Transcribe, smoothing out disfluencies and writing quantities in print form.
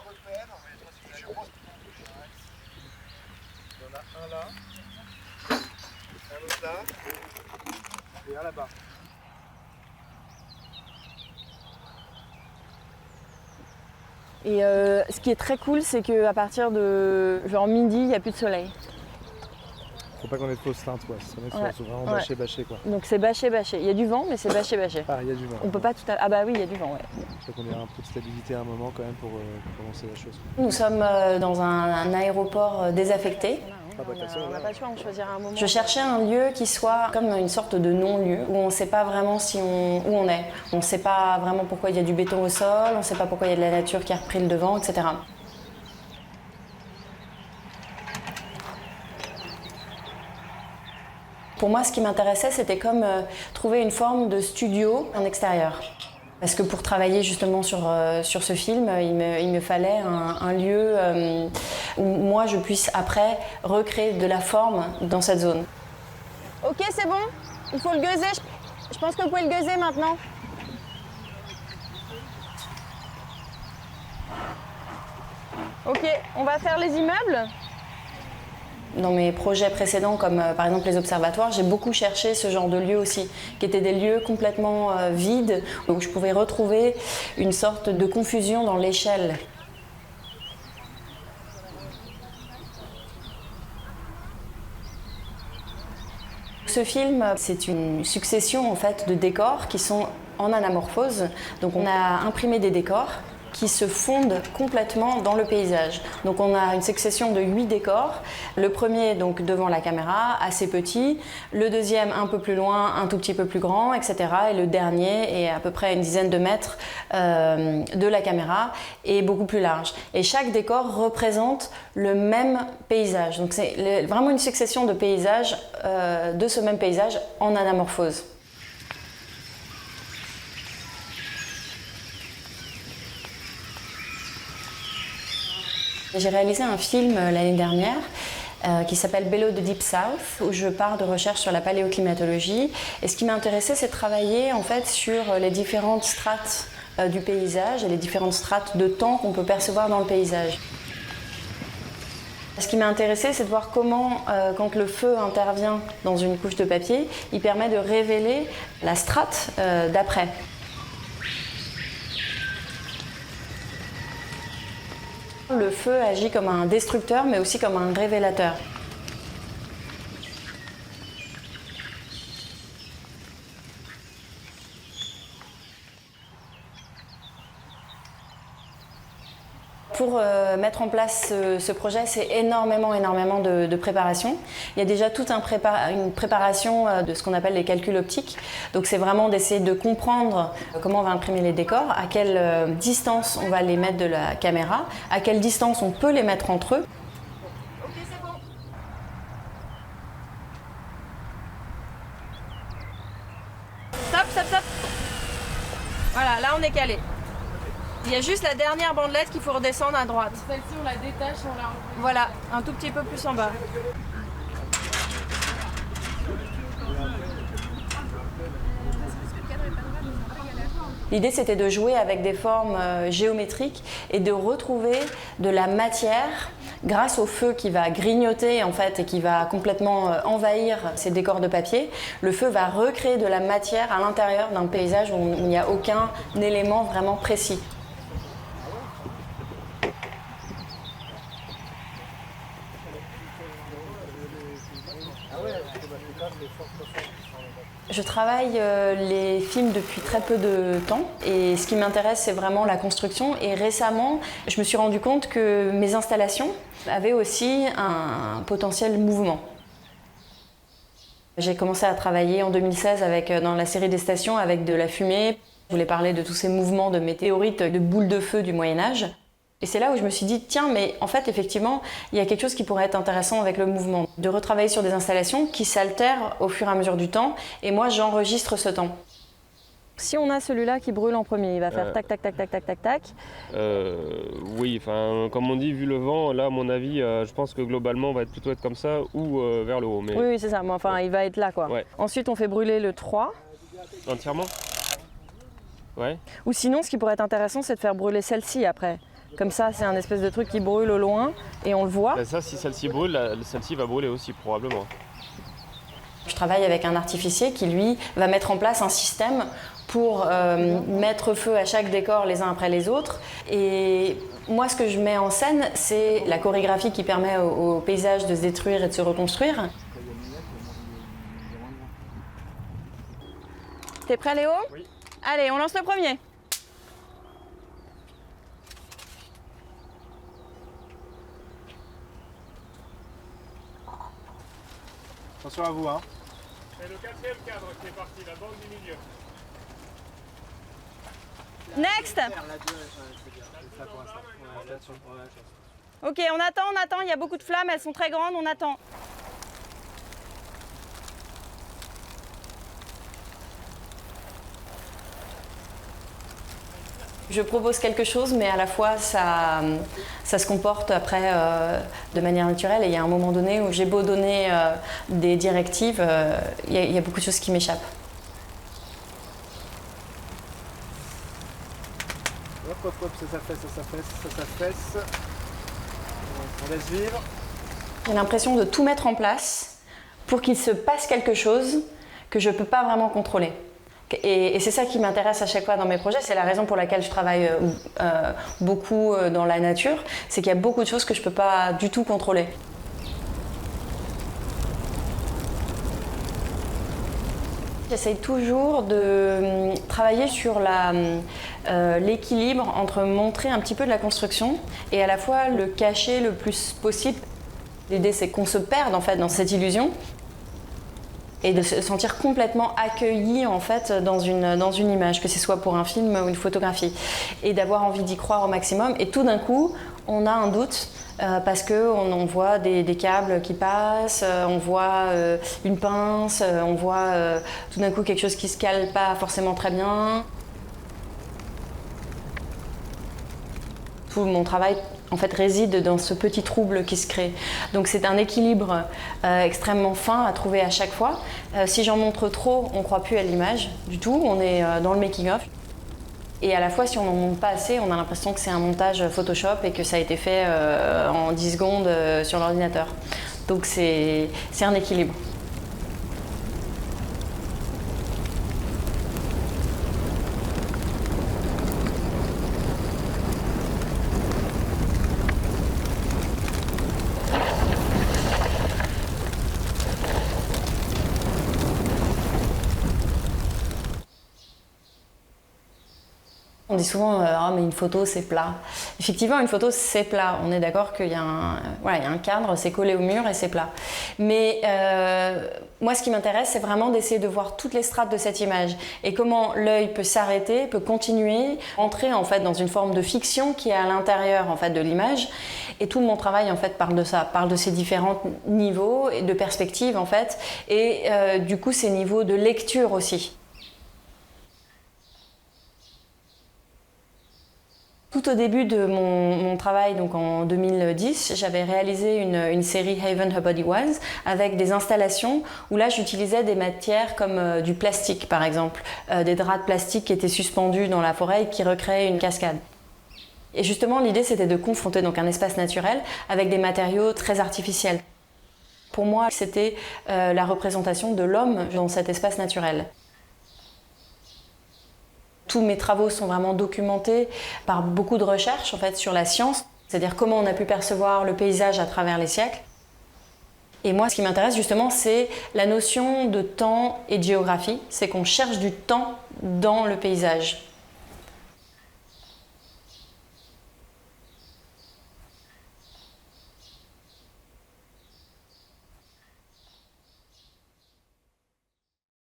Il y en a un là, un autre là, et un là-bas. Et ce qui est très cool, c'est qu'à partir de genre midi, il n'y a plus de soleil. Faut pas qu'on ait de fausses teintes, quoi. C'est vraiment bâché, quoi. Donc c'est bâché. Il y a du vent, mais c'est bâché. Ah, il y a du vent. On peut pas tout à... Ah bah oui, il y a du vent, ouais. Faut qu'on ait un peu de stabilité à un moment quand même pour commencer la chose. Nous sommes dans un aéroport désaffecté. Ah bah, On n'a pas le choix, on choisira un moment. Je cherchais un lieu qui soit comme une sorte de non-lieu, où on ne sait pas vraiment où on est. On ne sait pas vraiment pourquoi il y a du béton au sol, on ne sait pas pourquoi il y a de la nature qui a repris le devant, etc. Pour moi, ce qui m'intéressait, c'était comme trouver une forme de studio en extérieur. Parce que pour travailler justement sur ce film, il me fallait un lieu où moi je puisse après recréer de la forme dans cette zone. Ok, c'est bon, il faut le gueuser. Je pense que vous pouvez le gueuser maintenant. Ok, on va faire les immeubles. Dans mes projets précédents, comme par exemple les observatoires, j'ai beaucoup cherché ce genre de lieux aussi, qui étaient des lieux complètement vides, où je pouvais retrouver une sorte de confusion dans l'échelle. Ce film, c'est une succession en fait de décors qui sont en anamorphose. Donc on a imprimé des décors qui se fondent complètement dans le paysage. Donc on a une succession de 8 décors. Le premier donc devant la caméra, assez petit. Le deuxième un peu plus loin, un tout petit peu plus grand, etc. Et le dernier est à peu près une dizaine de mètres de la caméra et beaucoup plus large. Et chaque décor représente le même paysage. Donc c'est vraiment une succession de paysages, de ce même paysage en anamorphose. J'ai réalisé un film l'année dernière qui s'appelle Below the Deep South, où je pars de recherche sur la paléoclimatologie. Et ce qui m'intéressait, c'est de travailler en fait sur les différentes strates du paysage et les différentes strates de temps qu'on peut percevoir dans le paysage. Ce qui m'a intéressé, c'est de voir comment, quand le feu intervient dans une couche de papier, il permet de révéler la strate d'après. Le feu agit comme un destructeur, mais aussi comme un révélateur. Pour mettre en place ce projet, c'est énormément de préparation. Il y a déjà toute une préparation de ce qu'on appelle les calculs optiques. Donc c'est vraiment d'essayer de comprendre comment on va imprimer les décors, à quelle distance on va les mettre de la caméra, à quelle distance on peut les mettre entre eux. Ok, c'est bon. Stop. Voilà, là on est calé. Il y a juste la dernière bandelette qu'il faut redescendre à droite. Celle-ci, on la détache, on la remet. Voilà, un tout petit peu plus en bas. L'idée, c'était de jouer avec des formes géométriques et de retrouver de la matière grâce au feu qui va grignoter en fait et qui va complètement envahir ces décors de papier. Le feu va recréer de la matière à l'intérieur d'un paysage où il n'y a aucun élément vraiment précis. Je travaille les films depuis très peu de temps et ce qui m'intéresse, c'est vraiment la construction. Et récemment, je me suis rendu compte que mes installations avaient aussi un potentiel mouvement. J'ai commencé à travailler en 2016 dans la série des stations avec de la fumée. Je voulais parler de tous ces mouvements de météorites, de boules de feu du Moyen-Âge. Et c'est là où je me suis dit, tiens, mais en fait, effectivement, il y a quelque chose qui pourrait être intéressant avec le mouvement. De retravailler sur des installations qui s'altèrent au fur et à mesure du temps, et moi, j'enregistre ce temps. Si on a celui-là qui brûle en premier, il va faire tac, tac, tac, tac, tac, tac, tac. Oui, enfin, comme on dit, vu le vent, là, à mon avis, je pense que globalement, on va plutôt être comme ça ou vers le haut. Mais... Oui, c'est ça, mais enfin, il va être là, quoi. Ouais. Ensuite, on fait brûler le 3. Entièrement? Ouais. Ou sinon, ce qui pourrait être intéressant, c'est de faire brûler celle-ci après. Comme ça, c'est un espèce de truc qui brûle au loin et on le voit. Bah, ça, si celle-ci brûle, celle-ci va brûler aussi probablement. Je travaille avec un artificier qui, lui, va mettre en place un système pour mettre feu à chaque décor les uns après les autres. Et moi, ce que je mets en scène, c'est la chorégraphie qui permet au paysage de se détruire et de se reconstruire. T'es prêt, Léo? Oui. Allez, on lance le premier. Attention à vous, hein. C'est le 4e cadre qui est parti, la bande du milieu. Next. Ok, on attend, il y a beaucoup de flammes, elles sont très grandes, on attend. Je propose quelque chose, mais à la fois ça se comporte après de manière naturelle. Et il y a un moment donné où j'ai beau donner des directives, il y a beaucoup de choses qui m'échappent. Hop, hop, hop, ça s'affaisse. On laisse vivre. J'ai l'impression de tout mettre en place pour qu'il se passe quelque chose que je ne peux pas vraiment contrôler. Et c'est ça qui m'intéresse à chaque fois dans mes projets, c'est la raison pour laquelle je travaille beaucoup dans la nature, c'est qu'il y a beaucoup de choses que je ne peux pas du tout contrôler. J'essaye toujours de travailler sur l'équilibre entre montrer un petit peu de la construction et à la fois le cacher le plus possible. L'idée, c'est qu'on se perde en fait dans cette illusion et de se sentir complètement accueilli en fait dans une image, que ce soit pour un film ou une photographie, et d'avoir envie d'y croire au maximum. Et tout d'un coup, on a un doute parce qu'on voit des câbles qui passent, on voit une pince, on voit tout d'un coup quelque chose qui se cale pas forcément très bien. Tout mon travail en fait réside dans ce petit trouble qui se crée. Donc c'est un équilibre extrêmement fin à trouver à chaque fois. Si j'en montre trop, on ne croit plus à l'image du tout, on est dans le making-of. Et à la fois, si on n'en montre pas assez, on a l'impression que c'est un montage Photoshop et que ça a été fait en 10 secondes sur l'ordinateur. Donc c'est un équilibre. On dit souvent ah mais une photo c'est plat. Effectivement une photo c'est plat. On est d'accord qu'il y a un cadre, c'est collé au mur et c'est plat. Mais moi ce qui m'intéresse c'est vraiment d'essayer de voir toutes les strates de cette image et comment l'œil peut s'arrêter, peut continuer, entrer en fait dans une forme de fiction qui est à l'intérieur en fait de l'image. Et tout mon travail en fait parle de ça, parle de ces différents niveaux et de perspectives en fait et du coup ces niveaux de lecture aussi. Tout au début de mon travail, donc en 2010, j'avais réalisé une série Haven Her Body Was avec des installations où là j'utilisais des matières comme du plastique par exemple, des draps de plastique qui étaient suspendus dans la forêt et qui recréaient une cascade. Et justement l'idée c'était de confronter donc un espace naturel avec des matériaux très artificiels. Pour moi c'était la représentation de l'homme dans cet espace naturel. Tous mes travaux sont vraiment documentés par beaucoup de recherches en fait, sur la science, c'est-à-dire comment on a pu percevoir le paysage à travers les siècles. Et moi, ce qui m'intéresse justement, c'est la notion de temps et de géographie, c'est qu'on cherche du temps dans le paysage.